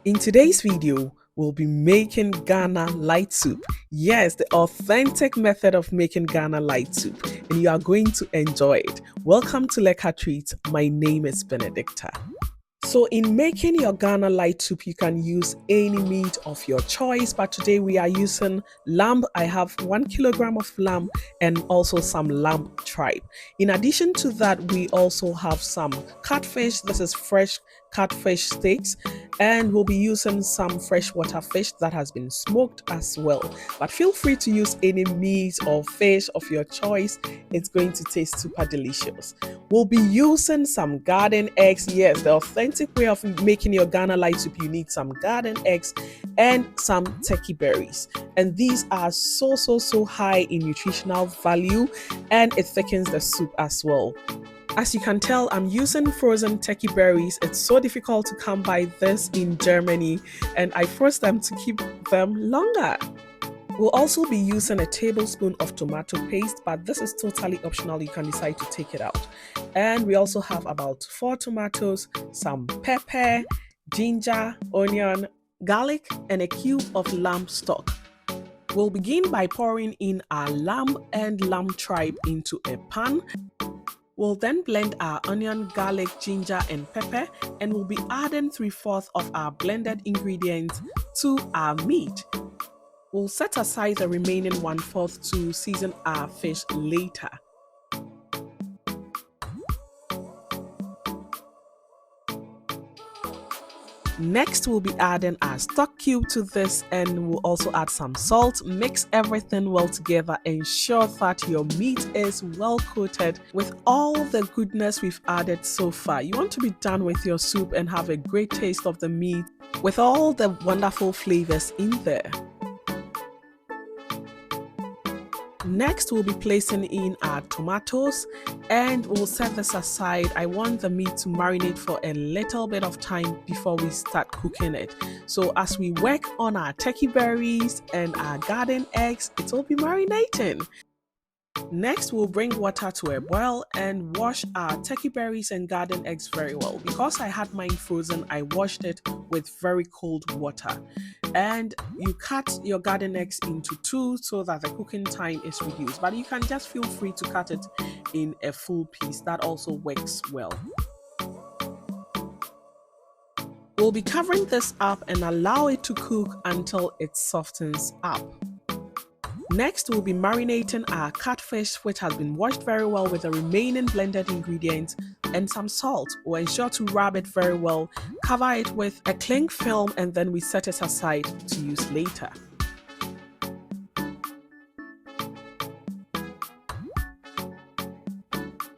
In today's video, we'll be making Ghana light soup. Yes, the authentic method of making Ghana light soup, and you are going to enjoy it. Welcome to Leka Treats. My name is Benedicta. So in making your Ghana light soup, you can use any meat of your choice, but today we are using lamb. I have 1 kilogram of lamb and also some lamb tripe. In addition to that, we also have some catfish. This is fresh catfish steaks, and we'll be using some freshwater fish that has been smoked as well. But feel free to use any meat or fish of your choice. It's going to taste super delicious. We'll be using some garden eggs. Yes, the authentic way of making your Ghana light soup, you need some garden eggs and some turkey berries. And these are so high in nutritional value, and it thickens the soup as well. As you can tell, I'm using frozen turkey berries. It's so difficult to come by this in Germany, and I froze them to keep them longer. We'll also be using a tablespoon of tomato paste, but this is totally optional. You can decide to take it out. And we also have about 4 tomatoes, some pepper, ginger, onion, garlic, and a cube of lamb stock. We'll begin by pouring in our lamb and lamb tripe into a pan. We'll then blend our onion, garlic, ginger, and pepper, and we'll be adding 3/4 of our blended ingredients to our meat. We'll set aside the remaining 1/4 to season our fish later. Next, we'll be adding our stock cube to this, and we'll also add some salt. Mix everything well together. Ensure that your meat is well coated with all the goodness we've added so far. You want to be done with your soup and have a great taste of the meat with all the wonderful flavors in there. Next, we'll be placing in our tomatoes, and we'll set this aside. I want the meat to marinate for a little bit of time before we start cooking it. So as we work on our turkey berries and our garden eggs, it will be marinating. Next, we'll bring water to a boil and wash our turkey berries and garden eggs very well. Because I had mine frozen, I washed it with very cold water. And you cut your garden eggs into 2 so that the cooking time is reduced. But you can just feel free to cut it in a full piece. That also works well. We'll be covering this up and allow it to cook until it softens up. Next, we'll be marinating our catfish, which has been washed very well, with the remaining blended ingredients and some salt. We'll ensure to rub it very well, cover it with a cling film, and then we set it aside to use later.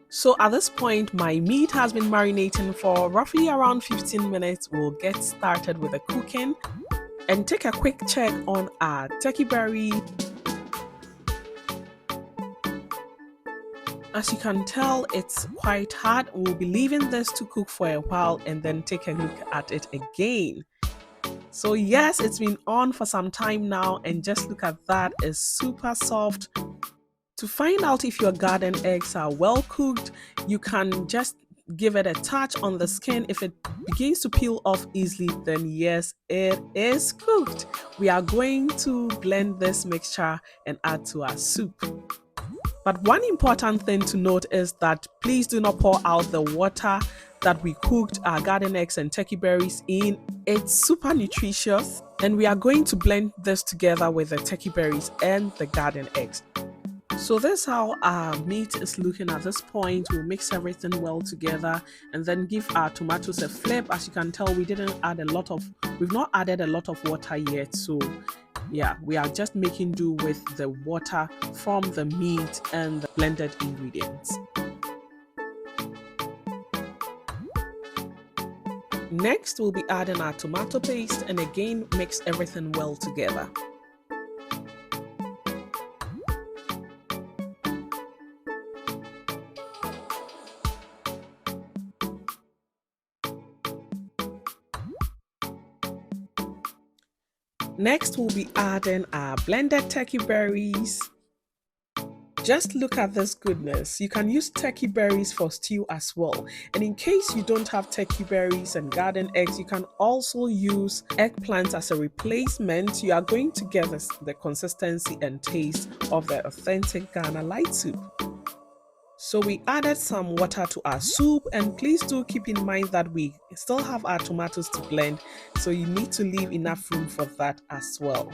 So at this point, my meat has been marinating for roughly around 15 minutes. We'll get started with the cooking and take a quick check on our turkey berry. As you can tell, it's quite hard. We'll be leaving this to cook for a while and then take a look at it again. So yes, it's been on for some time now, and just look at that, it's super soft. To find out if your garden eggs are well cooked, you can just give it a touch on the skin. If it begins to peel off easily, then yes, it is cooked. We are going to blend this mixture and add to our soup. But one important thing to note is that please do not pour out the water that we cooked our garden eggs and turkey berries in. It's super nutritious, and we are going to blend this together with the turkey berries and the garden eggs. So this is how our meat is looking at this point. We'll mix everything well together and then give our tomatoes a flip. As you can tell, we've not added a lot of water yet. So yeah, we are just making do with the water from the meat and the blended ingredients. Next, we'll be adding our tomato paste and again mix everything well together. Next, we'll be adding our blended turkey berries. Just look at this goodness. You can use turkey berries for stew as well. And in case you don't have turkey berries and garden eggs, you can also use eggplant as a replacement. You are going to get the consistency and taste of the authentic Ghana light soup. So we added some water to our soup, and please do keep in mind that we still have our tomatoes to blend, so you need to leave enough room for that as well.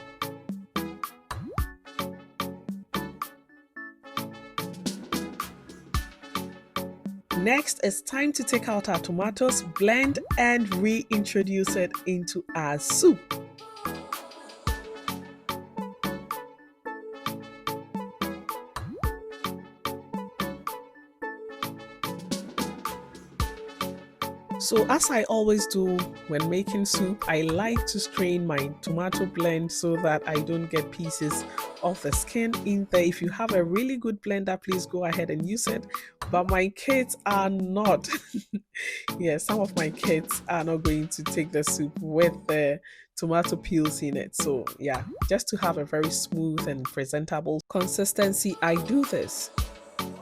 Next, it's time to take out our tomatoes, blend, and reintroduce it into our soup. So as I always do when making soup, I like to strain my tomato blend so that I don't get pieces of the skin in there. If you have a really good blender, please go ahead and use it. But my kids are not. Yeah, some of my kids are not going to take the soup with the tomato peels in it. So yeah, just to have a very smooth and presentable consistency, I do this.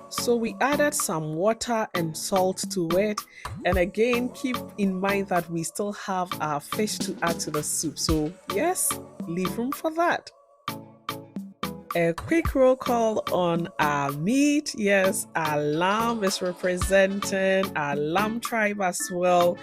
So we added some water and salt to it. And again, keep in mind that we still have our fish to add to the soup. So yes, leave room for that. A quick roll call on our meat. Yes, our lamb is representing our lamb tribe as well.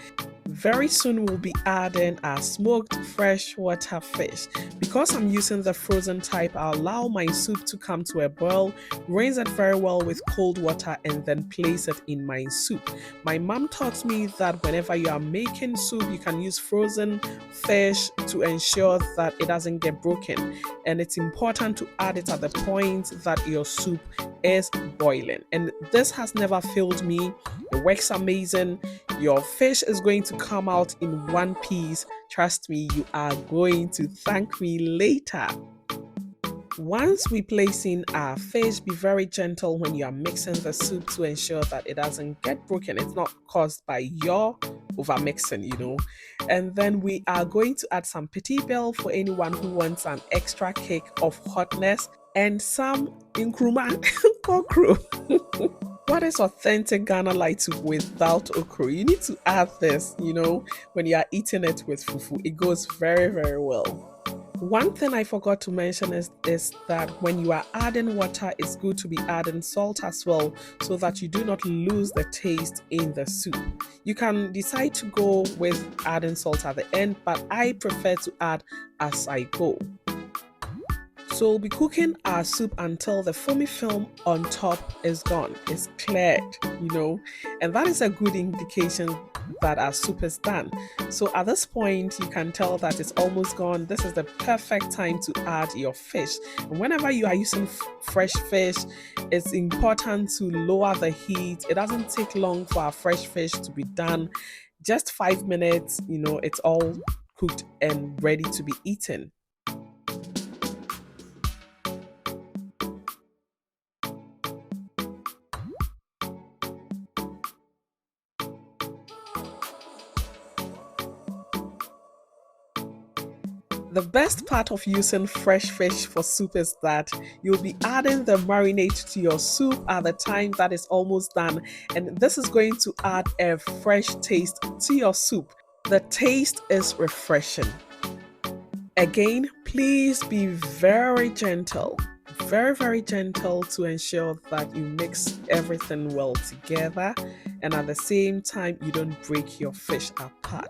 Very soon we'll be adding our smoked freshwater fish. Because I'm using the frozen type, I'll allow my soup to come to a boil, rinse it very well with cold water, and then place it in my soup. My mom taught me that whenever you are making soup, you can use frozen fish to ensure that it doesn't get broken. And it's important to add it at the point that your soup is boiling. And this has never failed me. It works amazing. Your fish is going to come out in one piece. Trust me, you are going to thank me later. Once we place in our fish, be very gentle when you are mixing the soup to ensure that it doesn't get broken. It's not caused by your over mixing. And then we are going to add some petit bell for anyone who wants an extra kick of hotness, and some nkrumah okra. What is authentic Ghana light soup without okra? You need to add this, when you are eating it with fufu. It goes very, very well. One thing I forgot to mention is that when you are adding water, it's good to be adding salt as well so that you do not lose the taste in the soup. You can decide to go with adding salt at the end, but I prefer to add as I go. So we'll be cooking our soup until the foamy film on top is gone. It's cleared, and that is a good indication that our soup is done. So at this point, you can tell that it's almost gone. This is the perfect time to add your fish. And whenever you are using fresh fish, it's important to lower the heat. It doesn't take long for our fresh fish to be done. Just 5 minutes, it's all cooked and ready to be eaten. The best part of using fresh fish for soup is that you'll be adding the marinade to your soup at the time that is almost done, and this is going to add a fresh taste to your soup. The taste is refreshing. Again, please be very gentle. Very, very gentle to ensure that you mix everything well together, and at the same time you don't break your fish apart.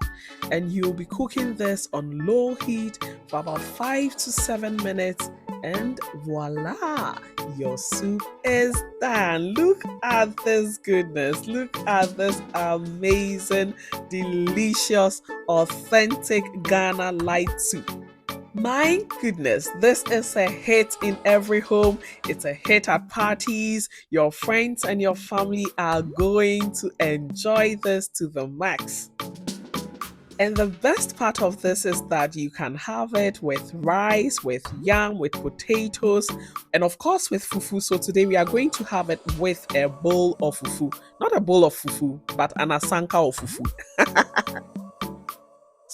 And you'll be cooking this on low heat for about 5 to 7 minutes, and voila, your soup is done. Look at this goodness. Look at this amazing, delicious, authentic Ghana light soup. My goodness, this is a hit in every home. It's a hit at parties. Your friends and your family are going to enjoy this to the max. And the best part of this is that you can have it with rice, with yam, with potatoes, and of course with fufu. So today we are going to have it with a bowl of fufu. Not a bowl of fufu, but an asanka of fufu.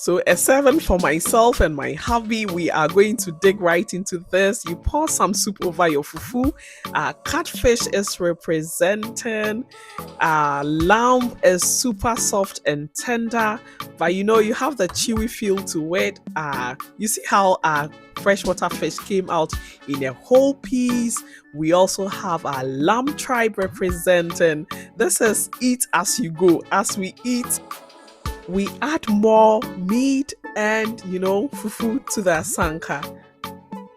So, a 7 for myself and my hubby. We are going to dig right into this. You pour some soup over your fufu. Catfish is representing. Lamb is super soft and tender, but you have the chewy feel to it. You see how freshwater fish came out in a whole piece. We also have our lamb tribe representing. This is eat as you go. As we eat, we add more meat and fufu to the sanka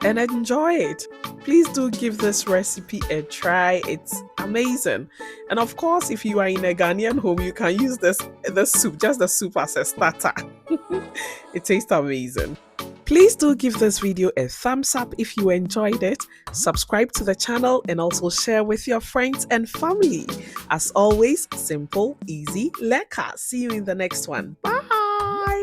and enjoy it. Please do give this recipe a try. It's amazing. And of course, if you are in a Ghanaian home, you can use this soup, just the soup as a starter. It tastes amazing. Please do give this video a thumbs up if you enjoyed it. Subscribe to the channel and also share with your friends and family. As always, simple, easy, lekker. See you in the next one. Bye.